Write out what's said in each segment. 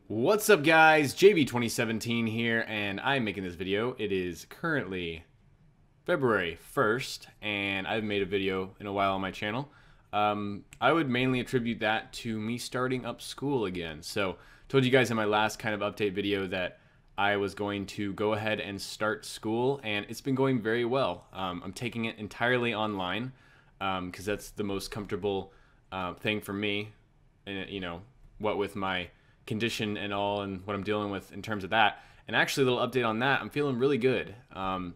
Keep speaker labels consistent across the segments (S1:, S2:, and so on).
S1: What's up guys, JB2017 here, and I'm making this video. It is currently February 1st, and I haven't made a video in a while on my channel. I would mainly attribute that to me starting up school again. So, told you guys in my last kind of update video that I was going to go ahead and start school, and it's been going very well. I'm taking it entirely online, because that's the most comfortable thing for me, and you know, what with my condition and all and what I'm dealing with in terms of that. And actually, a little update on that, I'm feeling really good.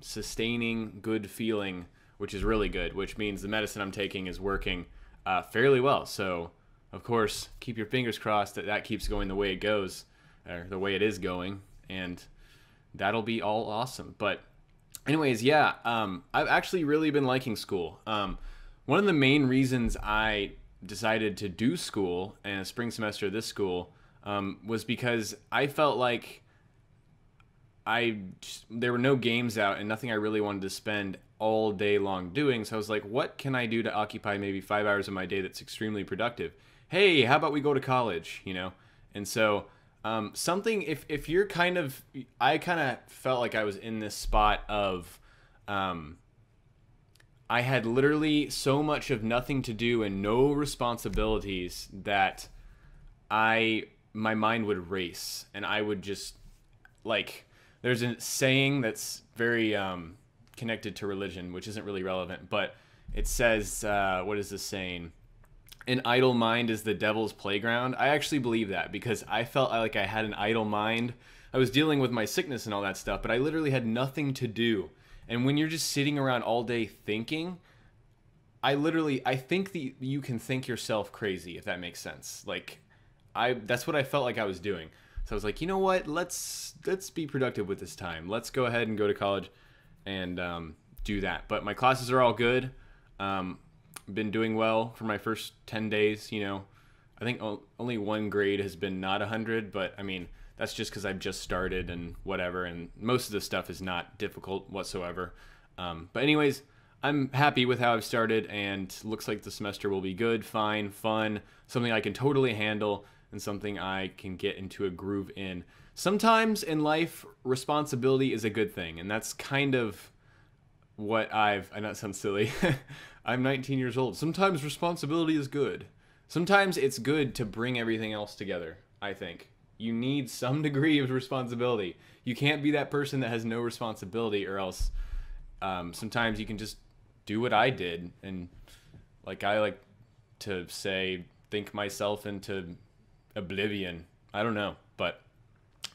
S1: Sustaining good feeling, which is really good, which means the medicine I'm taking is working fairly well. So, of course, keep your fingers crossed that that keeps going the way it goes, or the way it is going, and that'll be all awesome. But anyways, yeah, I've actually really been liking school. One of the main reasons I decided to do school and a spring semester of this school was because I felt like there were no games out and nothing I really wanted to spend all day long doing. So I was like, what can I do to occupy maybe 5 hours of my day that's extremely productive? Hey, how about we go to college, you know? And so something, if you're I kind of felt like I was in this spot of I had literally so much of nothing to do and no responsibilities that my mind would race, and I would just, like, there's a saying that's very connected to religion, which isn't really relevant, but it says, what is this saying? An idle mind is the devil's playground. I actually believe that, because I felt like I had an idle mind. I was dealing with my sickness and all that stuff, but I literally had nothing to do. And when you're just sitting around all day thinking, I think that you can think yourself crazy, if that makes sense. Like, that's what I felt like I was doing. So I was like, you know what? Let's be productive with this time. Let's go ahead and go to college and do that. But my classes are all good. Been doing well for my first 10 days. You know, I think only one grade has been not 100, but I mean, that's just because I've just started and whatever. And most of the stuff is not difficult whatsoever. But anyways, I'm happy with how I've started, and looks like the semester will be good, fine, fun, something I can totally handle, and something I can get into a groove in. Sometimes in life, responsibility is a good thing, and that's kind of what I know it sounds silly. I'm 19 years old. Sometimes responsibility is good. Sometimes it's good to bring everything else together, I think. You need some degree of responsibility. You can't be that person that has no responsibility, or else sometimes you can just do what I did, and like I like to say, think myself into oblivion. I don't know, but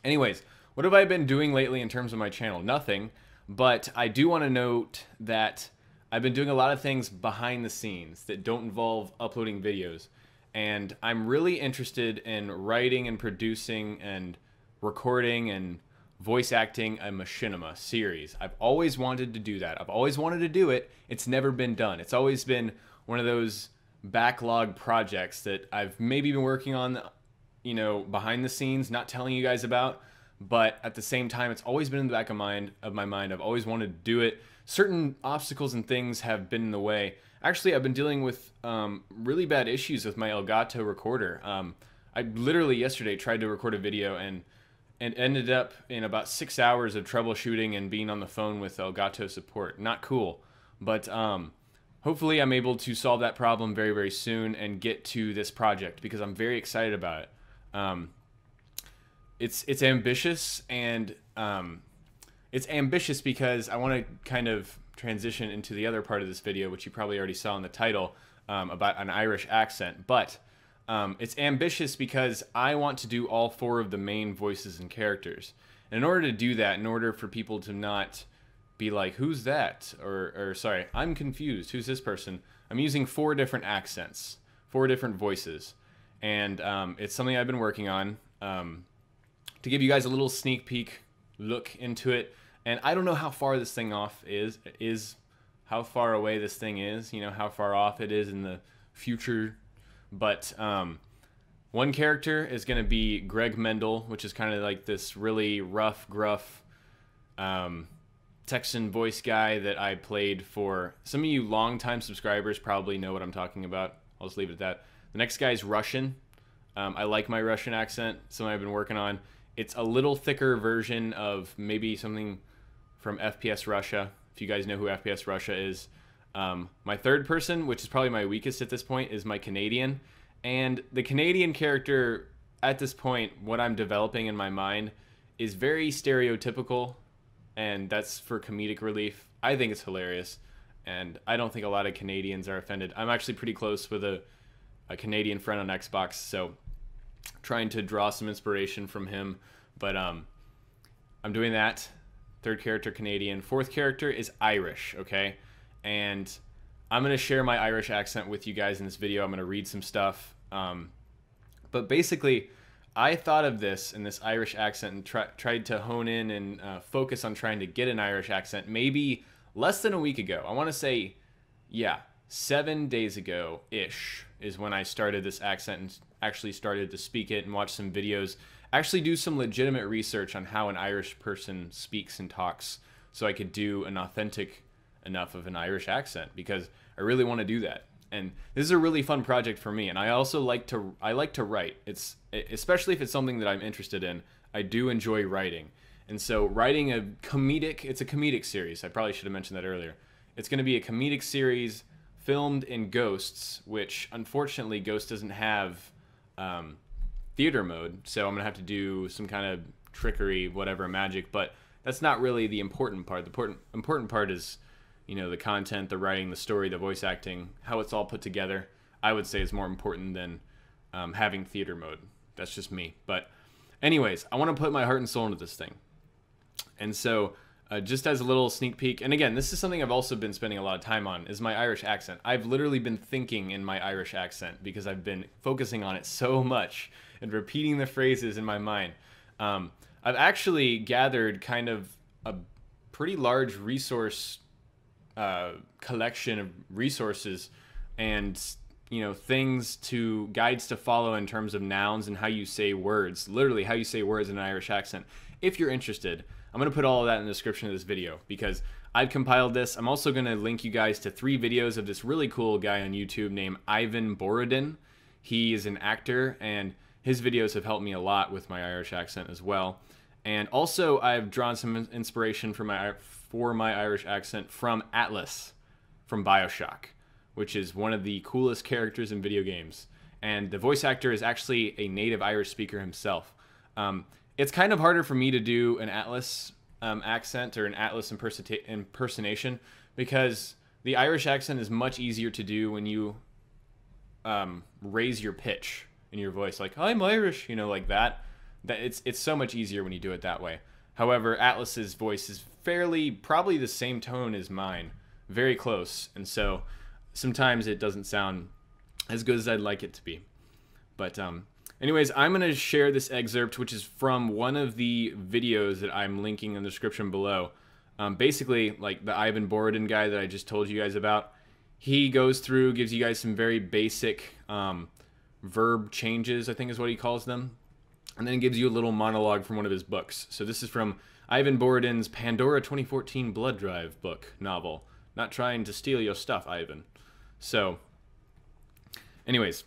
S1: anyways, what have I been doing lately in terms of my channel? Nothing, but I do want to note that I've been doing a lot of things behind the scenes that don't involve uploading videos, and I'm really interested in writing and producing and recording and voice acting a Machinima series. I've always wanted to do that. I've always wanted to do it. It's never been done. It's always been one of those backlog projects that I've maybe been working on, you know, behind the scenes, not telling you guys about, but at the same time, it's always been in the back of my mind. I've always wanted to do it. Certain obstacles and things have been in the way. Actually, I've been dealing with really bad issues with my Elgato recorder. I literally yesterday tried to record a video and ended up in about 6 hours of troubleshooting and being on the phone with Elgato support. Not cool, but hopefully I'm able to solve that problem very, very soon and get to this project, because I'm very excited about it. It's ambitious, and it's ambitious because I want to kind of transition into the other part of this video, which you probably already saw in the title, about an Irish accent, but it's ambitious because I want to do all 4 of the main voices and characters. And in order to do that, in order for people to not be like, who's that? Or sorry, I'm confused, who's this person? I'm using 4 different accents, 4 different voices. And it's something I've been working on to give you guys a little sneak peek look into it. And I don't know how far this thing is how far away this thing is, you know, how far off it is in the future. But one character is going to be Greg Mendel, which is kind of like this really rough, gruff Texan voice guy that I played for. Some of you longtime subscribers probably know what I'm talking about. I'll just leave it at that. The next guy is Russian. I like my Russian accent, something I've been working on. It's a little thicker version of maybe something from FPS Russia, if you guys know who FPS Russia is. My third person, which is probably my weakest at this point, is my Canadian. And the Canadian character, at this point, what I'm developing in my mind, is very stereotypical, and that's for comedic relief. I think it's hilarious, and I don't think a lot of Canadians are offended. I'm actually pretty close with a Canadian friend on Xbox, so trying to draw some inspiration from him. But I'm doing that. Third character Canadian. Fourth character is Irish, okay? And I'm going to share my Irish accent with you guys in this video. I'm going to read some stuff. But basically, I thought of this in this Irish accent and tried to hone in and focus on trying to get an Irish accent maybe less than a week ago. I want to say, yeah, 7 days ago-ish is when I started this accent and actually started to speak it and watch some videos. Actually do some legitimate research on how an Irish person speaks and talks so I could do an authentic enough of an Irish accent, because I really want to do that. And this is a really fun project for me, and I also like to write. It's especially if it's something that I'm interested in. I do enjoy writing. And so writing it's a comedic series. I probably should have mentioned that earlier. It's going to be a comedic series filmed in Ghosts, which unfortunately Ghost doesn't have theater mode, so I'm going to have to do some kind of trickery, whatever, magic, but that's not really the important part. The important part is, you know, the content, the writing, the story, the voice acting, how it's all put together. I would say is more important than having theater mode. That's just me. But anyways, I want to put my heart and soul into this thing. And so just as a little sneak peek, and again, this is something I've also been spending a lot of time on, is my Irish accent. I've literally been thinking in my Irish accent because I've been focusing on it so much and repeating the phrases in my mind. I've actually gathered kind of a pretty large resource collection of resources and, you know, guides to follow in terms of nouns and how you say words, literally how you say words in an Irish accent. If you're interested, I'm going to put all of that in the description of this video because I've compiled this. I'm also going to link you guys to 3 videos of this really cool guy on YouTube named Ivan Borodin. He is an actor, and his videos have helped me a lot with my Irish accent as well. And also, I've drawn some inspiration for my Irish accent from Atlas from BioShock, which is one of the coolest characters in video games. And the voice actor is actually a native Irish speaker himself. It's kind of harder for me to do an Atlas accent or an Atlas impersonation because the Irish accent is much easier to do when you raise your pitch in your voice, like, I'm Irish, you know, like that. It's so much easier when you do it that way. However, Atlas's voice is probably the same tone as mine, very close, and so sometimes it doesn't sound as good as I'd like it to be. But anyways, I'm going to share this excerpt, which is from one of the videos that I'm linking in the description below. Basically, like the Ivan Borodin guy that I just told you guys about, he goes through, gives you guys some very basic verb changes, I think is what he calls them, and then gives you a little monologue from one of his books. So this is from Ivan Borodin's Pandora 2014 Blood Drive book novel. Not trying to steal your stuff, Ivan. So, anyways,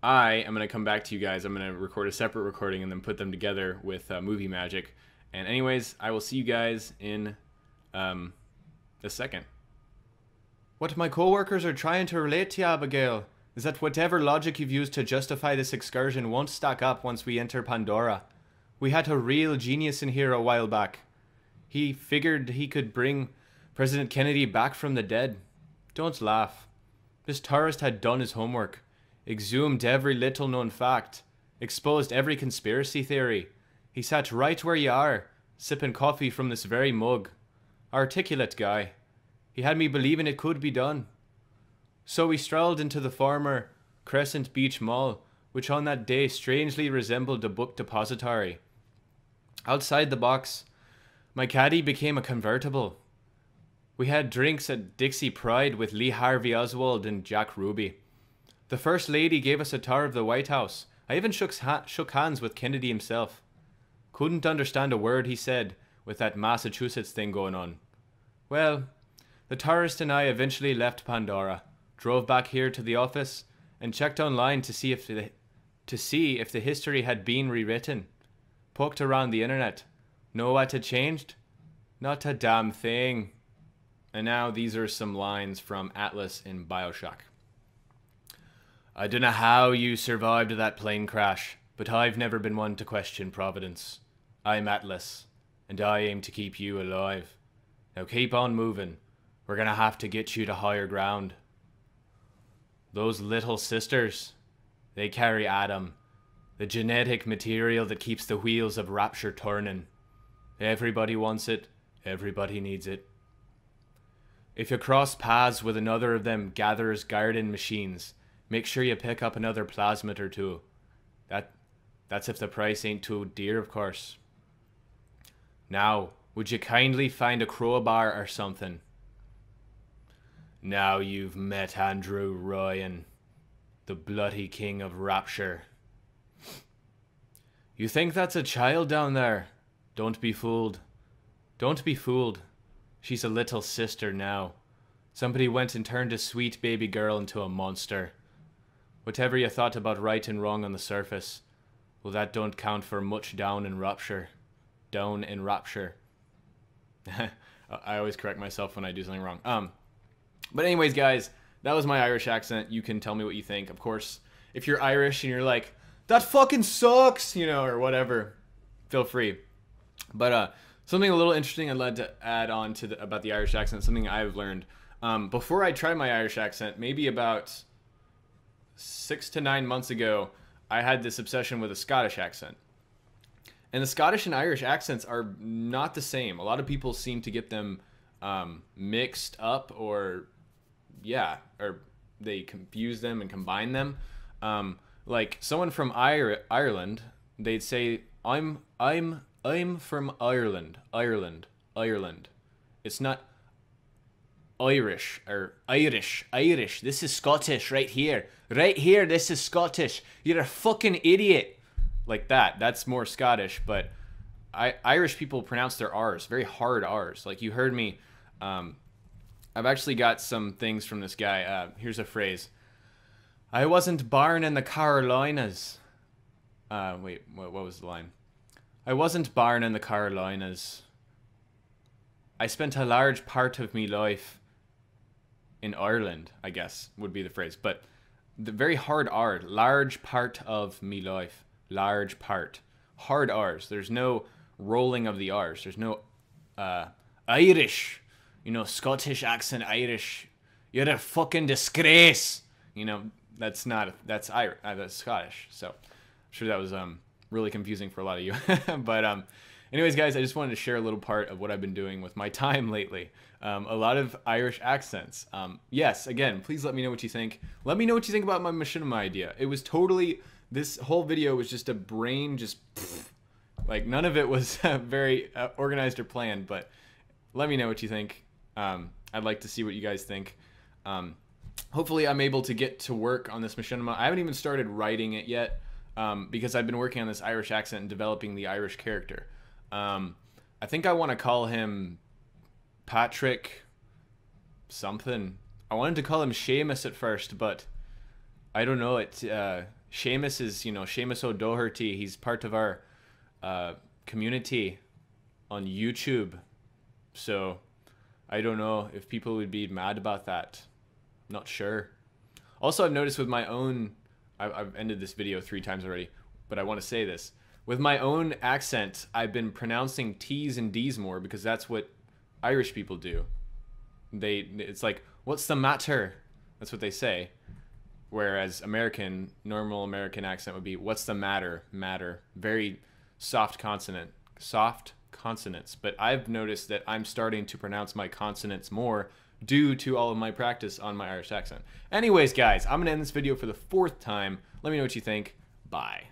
S1: I am going to come back to you guys. I'm going to record a separate recording and then put them together with Movie Magic. And anyways, I will see you guys in a second. What my co-workers are trying to relate to you, Abigail, is that whatever logic you've used to justify this excursion won't stack up once we enter Pandora. We had a real genius in here a while back. He figured he could bring President Kennedy back from the dead. Don't laugh. This tourist had done his homework, exhumed every little known fact, exposed every conspiracy theory. He sat right where you are, sipping coffee from this very mug. Articulate guy. He had me believing it could be done. So we strolled into the former Crescent Beach Mall, which on that day strangely resembled a book depository. Outside the box, my caddy became a convertible. We had drinks at Dixie Pride with Lee Harvey Oswald and Jack Ruby. The First Lady gave us a tour of the White House. I even shook hands with Kennedy himself. Couldn't understand a word he said with that Massachusetts thing going on. Well, the tourist and I eventually left Pandora, drove back here to the office, and checked online to see if the history had been rewritten. Poked around the internet. Know what had changed? Not a damn thing. And now these are some lines from Atlas in BioShock. I don't know how you survived that plane crash, but I've never been one to question Providence. I'm Atlas, and I aim to keep you alive. Now keep on moving. We're gonna have to get you to higher ground. Those little sisters, they carry Adam, the genetic material that keeps the wheels of Rapture turning. Everybody wants it, everybody needs it. If you cross paths with another of them gatherers garden machines, make sure you pick up another plasmid or two. That's if the price ain't too dear, of course. Now, would you kindly find a crowbar or something? Now you've met Andrew Ryan, the bloody king of Rapture. You think that's a child down there? Don't be fooled. Don't be fooled. She's a little sister now. Somebody went and turned a sweet baby girl into a monster. Whatever you thought about right and wrong on the surface, well, that don't count for much down in Rapture. Down in Rapture. I always correct myself when I do something wrong. But anyways, guys, that was my Irish accent. You can tell me what you think. Of course, if you're Irish and you're like, that fucking sucks, you know, or whatever, feel free. But something a little interesting I'd like to add on to about the Irish accent, something I've learned. Before I tried my Irish accent, maybe about 6 to 9 months ago, I had this obsession with a Scottish accent. And the Scottish and Irish accents are not the same. A lot of people seem to get them mixed up, or they confuse them and combine them. Like someone from Ireland, they'd say, I'm from Ireland. It's not Irish or Irish. This is Scottish right here. Right here, this is Scottish. You're a fucking idiot. Like that. That's more Scottish, but Irish people pronounce their R's, very hard R's. Like you heard me. I've actually got some things from this guy. Here's a phrase. I wasn't born in the Carolinas. Wait, what was the line? I wasn't born in the Carolinas. I spent a large part of me life in Ireland, I guess, would be the phrase. But the very hard R, large part of me life. Large part. Hard R's. There's no rolling of the R's. There's no Irish. You know, Scottish accent Irish. You're a fucking disgrace. You know, that's Irish. That's Scottish. So I'm sure that was really confusing for a lot of you. But anyways, guys, I just wanted to share a little part of what I've been doing with my time lately. A lot of Irish accents. Yes, again, please let me know what you think. Let me know what you think about my machinima idea. It was totally... This whole video was just a brain just... Like, none of it was very organized or planned, but let me know what you think. I'd like to see what you guys think. Hopefully I'm able to get to work on this machinima. I haven't even started writing it yet, because I've been working on this Irish accent and developing the Irish character. I think I want to call him Patrick something. I wanted to call him Seamus at first, but I don't know. Seamus is, you know, Seamus O'Doherty. He's part of our community on YouTube. So I don't know if people would be mad about that. Not sure. Also, I've noticed with my own... I've ended this video 3 times already, but I want to say this. With my own accent, I've been pronouncing T's and D's more because that's what Irish people do. It's like, what's the matter? That's what they say. Whereas normal American accent would be, what's the matter? Matter. Very soft consonants. But I've noticed that I'm starting to pronounce my consonants more due to all of my practice on my Irish accent. Anyways, guys, I'm going to end this video for the 4th time. Let me know what you think. Bye.